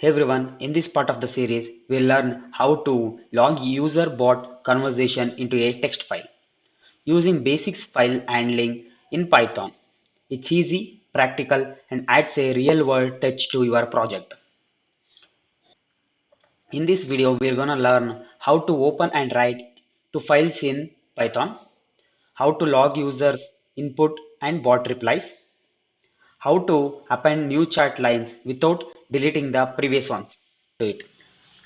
Hey everyone, in this part of the series, we'll learn how to log user-bot conversation into a text file using basics file handling in Python. It's easy, practical, and adds a real-world touch to your project. In this video, we're gonna learn how to open and write to files in Python, how to log users' input and bot replies, how to append new chat lines without deleting the previous ones to it.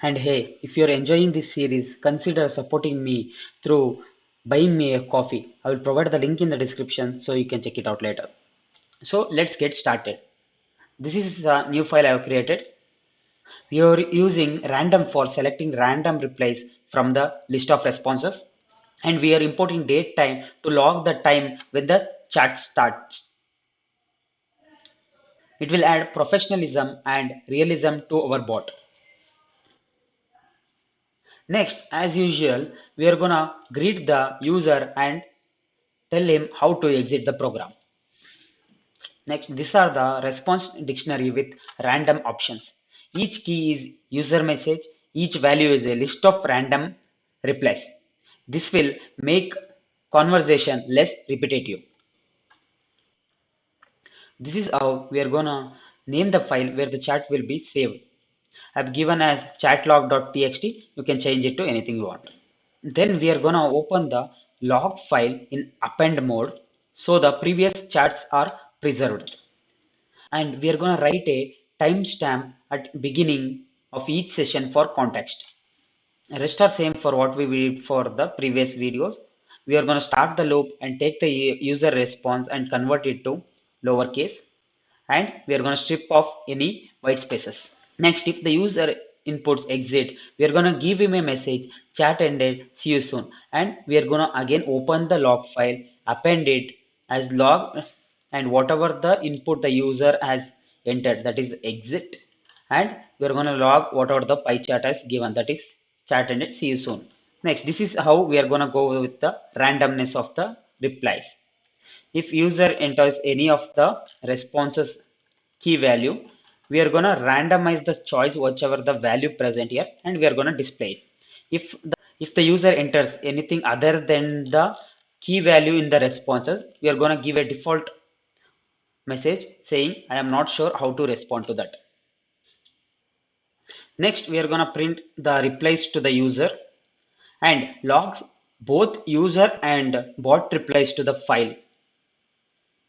And hey, if you're enjoying this series, consider supporting me through buying me a coffee. I will provide the link in the description so you can check it out later. So let's get started. This is a new file I have created. We are using random for selecting random replies from the list of responses, and we are importing date time to log the time when the chat starts. It will add professionalism and realism to our bot. Next, as usual, we are gonna greet the user and tell him how to exit the program. Next, these are the response dictionary with random options. Each key is user message. Each value is a list of random replies. This will make conversation less repetitive. This is how we are gonna name the file where the chat will be saved. I've given as chatlog.txt. You can change it to anything you want. Then we are gonna open the log file in append mode so the previous chats are preserved. And we are gonna write a timestamp at beginning of each session for context. Rest are same for what we did for the previous videos. We are gonna start the loop and take the user response and convert it to lowercase, and we are gonna strip off any white spaces. Next, if the user inputs exit, we are gonna give him a message, chat ended, see you soon. And we are gonna again open the log file, append it as log, and whatever the input the user has entered, that is exit. And we are gonna log whatever the pie chart has given, that is chat ended, see you soon. Next, this is how we are gonna go with the randomness of the replies. If user enters any of the responses key value, we are going to randomize the choice whichever the value present here, and we are going to display it. If the user enters anything other than the key value in the responses, we are going to give a default message saying I am not sure how to respond to that. Next, we are going to print the replies to the user and logs both user and bot replies to the file.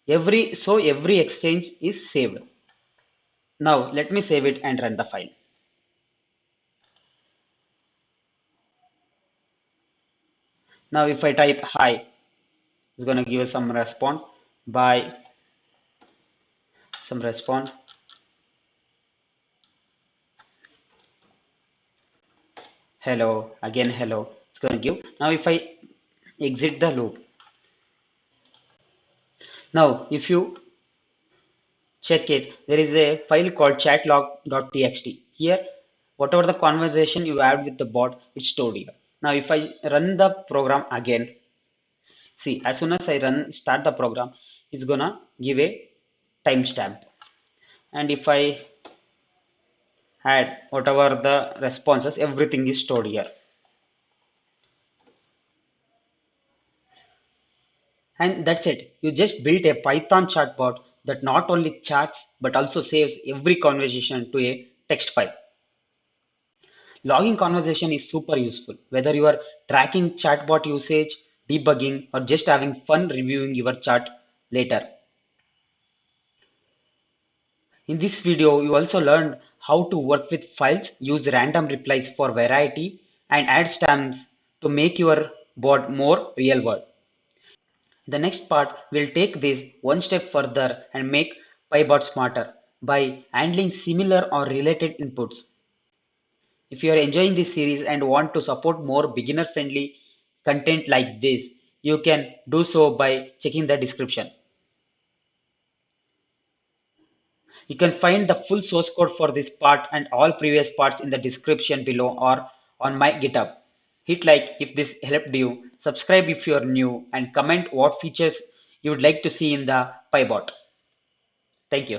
Every exchange is saved. Now let me save it and run the file. Now if I type hi, it's going to give us some response. By some response. Hello, again hello. It's going to give. Now if I exit the loop. Now if you check it, there is a file called chatlog.txt. Here, whatever the conversation you had with the bot, it's stored here. Now if I run the program again, see, as soon as I start the program, it's gonna give a timestamp. And if I add whatever the responses, everything is stored here. And that's it. You just built a Python chatbot that not only chats but also saves every conversation to a text file. Logging conversation is super useful, whether you are tracking chatbot usage, debugging, or just having fun reviewing your chat later. In this video, you also learned how to work with files, use random replies for variety, and add stamps to make your bot more real world. The next part will take this one step further and make PyBot smarter by handling similar or related inputs. If you are enjoying this series and want to support more beginner friendly content like this, you can do so by checking the description. You can find the full source code for this part and all previous parts in the description below or on my GitHub. Hit like if this helped you, subscribe if you are new, and comment what features you would like to see in the PyBot. Thank you.